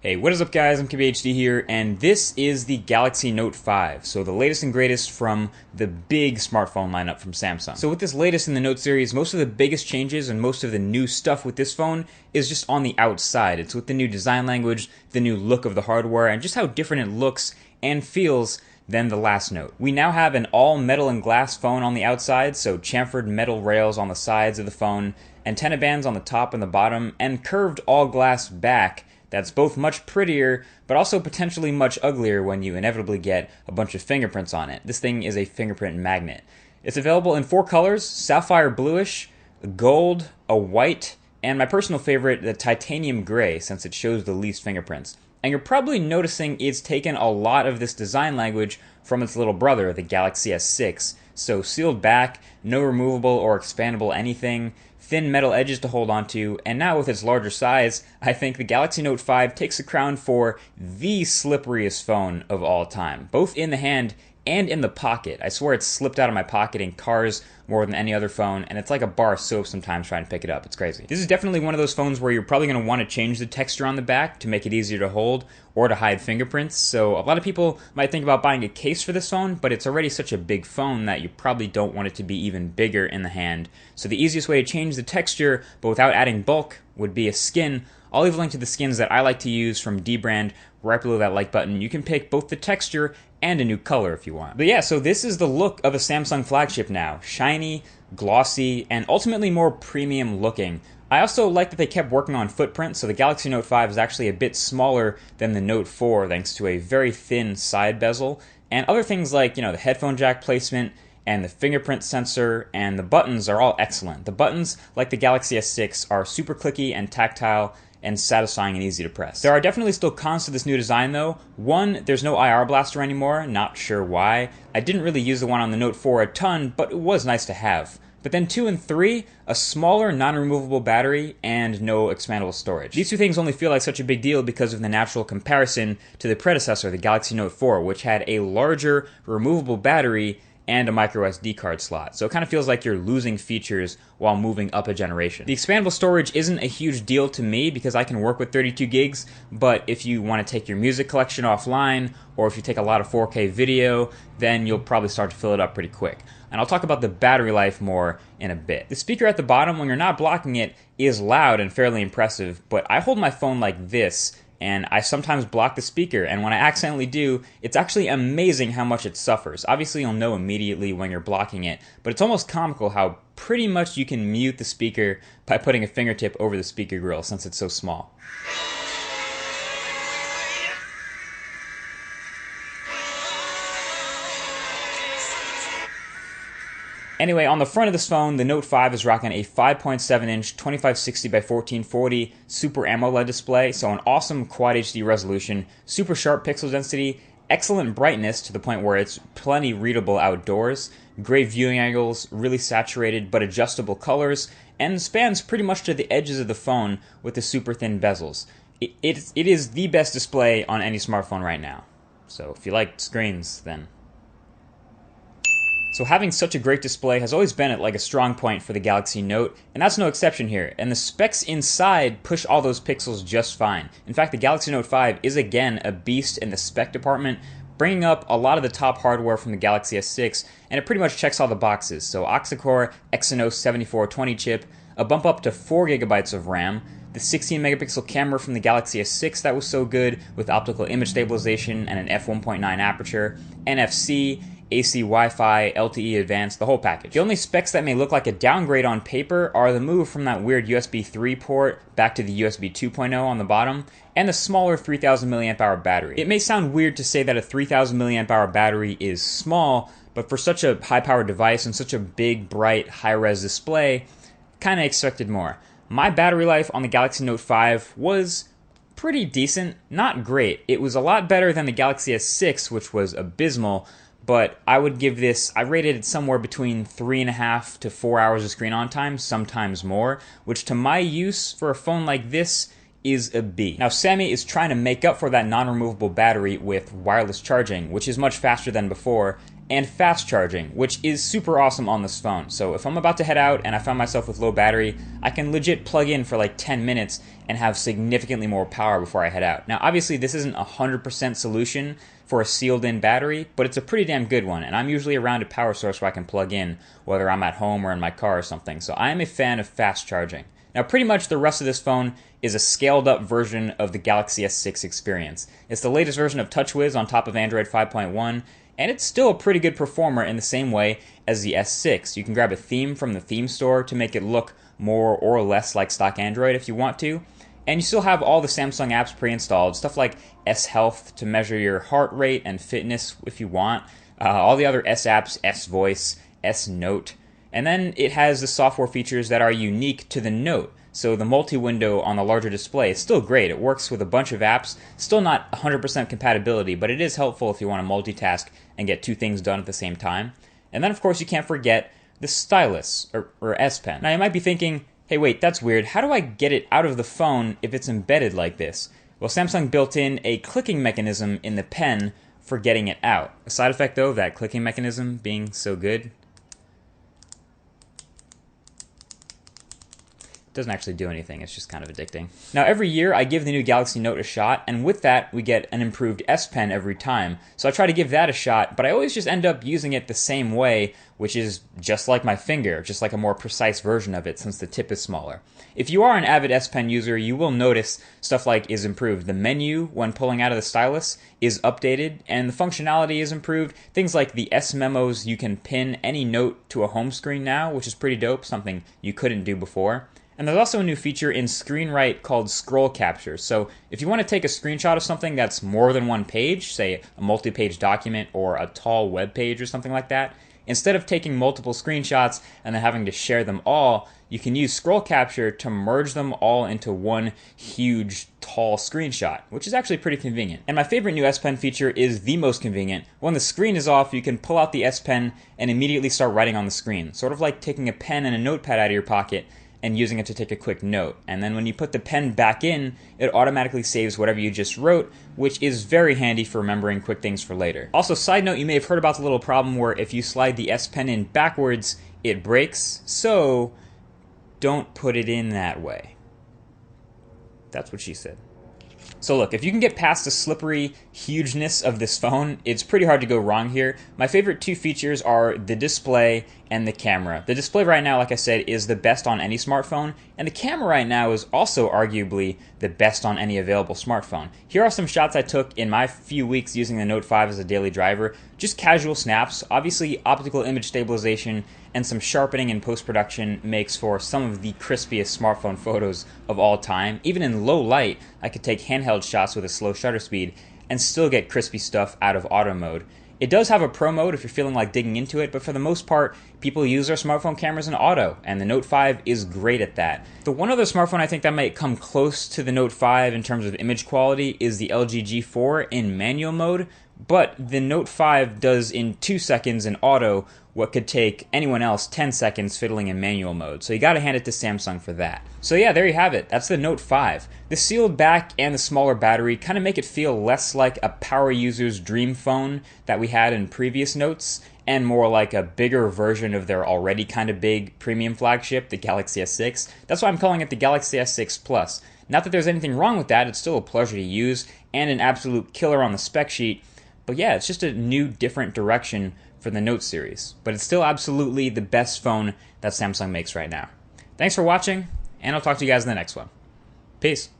Hey, what is up guys? I'm KBHD here, and this is the Galaxy Note 5. So the latest and greatest from the big smartphone lineup from Samsung. So with this latest in the Note series, most of the biggest changes and most of the new stuff with this phone is just on the outside. It's with the new design language, the new look of the hardware, and just how different it looks and feels than the last Note. We now have an all metal and glass phone on the outside, so chamfered metal rails on the sides of the phone, antenna bands on the top and the bottom, and curved all glass back. That's both much prettier, but also potentially much uglier when you inevitably get a bunch of fingerprints on it. This thing is a fingerprint magnet. It's available in 4 colors: sapphire bluish, gold, a white, and my personal favorite, the titanium gray, since it shows the least fingerprints. And you're probably noticing it's taken a lot of this design language from its little brother, the Galaxy S6. So sealed back, no removable or expandable anything, thin metal edges to hold onto, and now with its larger size, I think the Galaxy Note 5 takes the crown for the slipperiest phone of all time, both in the hand and in the pocket. I swear it's slipped out of my pocket in cars more than any other phone, and it's like a bar of soap sometimes trying to pick it up. It's crazy. This is definitely one of those phones where you're probably going to want to change the texture on the back to make it easier to hold or to hide fingerprints. So a lot of people might think about buying a case for this phone, but it's already such a big phone that you probably don't want it to be even bigger in the hand. So the easiest way to change the texture, but without adding bulk, would be a skin. I'll leave a link to the skins that I like to use from D-Brand right below that like button. You can pick both the texture and a new color if you want. But yeah, so this is the look of a Samsung flagship now. Shiny, glossy, and ultimately more premium looking. I also like that they kept working on footprint, so the Galaxy Note 5 is actually a bit smaller than the Note 4 thanks to a very thin side bezel. And other things like, the headphone jack placement and the fingerprint sensor and the buttons are all excellent. The buttons, like the Galaxy S6, are super clicky and tactile and satisfying and easy to press. There are definitely still cons to this new design though. One, there's no IR blaster anymore, not sure why. I didn't really use the one on the Note 4 a ton, but it was nice to have. But then 2 and 3, a smaller non-removable battery and no expandable storage. These two things only feel like such a big deal because of the natural comparison to the predecessor, the Galaxy Note 4, which had a larger removable battery and a micro SD card slot. So it kind of feels like you're losing features while moving up a generation. The expandable storage isn't a huge deal to me because I can work with 32 gigs, but if you want to take your music collection offline, or if you take a lot of 4K video, then you'll probably start to fill it up pretty quick. And I'll talk about the battery life more in a bit. The speaker at the bottom, when you're not blocking it, is loud and fairly impressive, but I hold my phone like this, and I sometimes block the speaker, and when I accidentally do, it's actually amazing how much it suffers. Obviously, you'll know immediately when you're blocking it, but it's almost comical how pretty much you can mute the speaker by putting a fingertip over the speaker grill since it's so small. Anyway, on the front of this phone, the Note 5 is rocking a 5.7-inch 2560 by 1440 Super AMOLED display, so an awesome Quad HD resolution, super sharp pixel density, excellent brightness to the point where it's plenty readable outdoors, great viewing angles, really saturated but adjustable colors, and spans pretty much to the edges of the phone with the super thin bezels. It is the best display on any smartphone right now. So if you like screens, then... So having such a great display has always been like a strong point for the Galaxy Note, and that's no exception here. And the specs inside push all those pixels just fine. In fact, the Galaxy Note 5 is again a beast in the spec department, bringing up a lot of the top hardware from the Galaxy S6, and it pretty much checks all the boxes. So octa-core Exynos 7420 chip, a bump up to 4 GB of RAM, the 16 megapixel camera from the Galaxy S6 that was so good with optical image stabilization and an f1.9 aperture, NFC, AC Wi-Fi, LTE Advanced, the whole package. The only specs that may look like a downgrade on paper are the move from that weird USB 3 port back to the USB 2.0 on the bottom, and the smaller 3000 mAh battery. It may sound weird to say that a 3000 mAh battery is small, but for such a high-powered device and such a big, bright, high-res display, kinda expected more. My battery life on the Galaxy Note 5 was pretty decent, not great. It was a lot better than the Galaxy S6, which was abysmal, but I would give this, I rated it somewhere between 3.5 to 4 hours of screen on time, sometimes more, which to my use for a phone like this is a B. Now Sammy is trying to make up for that non-removable battery with wireless charging, which is much faster than before, and fast charging, which is super awesome on this phone. So if I'm about to head out and I found myself with low battery, I can legit plug in for like 10 minutes and have significantly more power before I head out. Now, obviously, this isn't a 100% solution for a sealed-in battery, but it's a pretty damn good one, and I'm usually around a power source where I can plug in, whether I'm at home or in my car or something. So I am a fan of fast charging. Now, pretty much the rest of this phone is a scaled-up version of the Galaxy S6 experience. It's the latest version of TouchWiz on top of Android 5.1, and it's still a pretty good performer in the same way as the S6. You can grab a theme from the theme store to make it look more or less like stock Android if you want to, and you still have all the Samsung apps pre-installed, stuff like S Health to measure your heart rate and fitness if you want, all the other S apps, S Voice, S Note, and then it has the software features that are unique to the Note. So the multi-window on the larger display is still great. It works with a bunch of apps. Still not 100% compatibility, but it is helpful if you want to multitask and get two things done at the same time. And then, of course, you can't forget the stylus, or S Pen. Now, you might be thinking, hey, wait, that's weird. How do I get it out of the phone if it's embedded like this? Well, Samsung built in a clicking mechanism in the pen for getting it out. A side effect, though, of that clicking mechanism being so good, doesn't actually do anything. It's just kind of addicting. Now, every year I give the new Galaxy Note a shot, and with that we get an improved S Pen every time. So I try to give that a shot, but I always just end up using it the same way, which is just like my finger, just like a more precise version of it since the tip is smaller. If you are an avid S Pen user, you will notice stuff like is improved. The menu, when pulling out of the stylus, is updated, and the functionality is improved. Things like the S Memos, you can pin any note to a home screen now, which is pretty dope, something you couldn't do before. And there's also a new feature in ScreenWrite called scroll capture. So if you want to take a screenshot of something that's more than one page, say a multi-page document or a tall web page or something like that, instead of taking multiple screenshots and then having to share them all, you can use scroll capture to merge them all into one huge, tall screenshot, which is actually pretty convenient. And my favorite new S Pen feature is the most convenient. When the screen is off, you can pull out the S Pen and immediately start writing on the screen, sort of like taking a pen and a notepad out of your pocket and using it to take a quick note. And then when you put the pen back in, it automatically saves whatever you just wrote, which is very handy for remembering quick things for later. Also, side note, you may have heard about the little problem where if you slide the S Pen in backwards, it breaks, so don't put it in that way. That's what she said. So look, if you can get past the slippery hugeness of this phone, it's pretty hard to go wrong here. My favorite two features are the display and the camera. The display right now, like I said, is the best on any smartphone, and the camera right now is also arguably the best on any available smartphone. Here are some shots I took in my few weeks using the Note 5 as a daily driver. Just casual snaps. Obviously, optical image stabilization and some sharpening in post-production makes for some of the crispiest smartphone photos of all time. Even in low light, I could take handheld shots with a slow shutter speed and still get crispy stuff out of auto mode. It does have a pro mode if you're feeling like digging into it, but for the most part, people use their smartphone cameras in auto, and the Note 5 is great at that. The one other smartphone I think that might come close to the Note 5 in terms of image quality is the LG G4 in manual mode, but the Note 5 does in 2 seconds in auto what could take anyone else 10 seconds fiddling in manual mode. So you gotta hand it to Samsung for that. So yeah, there you have it. That's the Note 5. The sealed back and the smaller battery kind of make it feel less like a power user's dream phone that we had in previous Notes, and more like a bigger version of their already kind of big premium flagship, the Galaxy S6. That's why I'm calling it the Galaxy S6 Plus. Not that there's anything wrong with that, it's still a pleasure to use, and an absolute killer on the spec sheet. But yeah, it's just a new, different direction for the Note series. But it's still absolutely the best phone that Samsung makes right now. Thanks for watching, and I'll talk to you guys in the next one. Peace.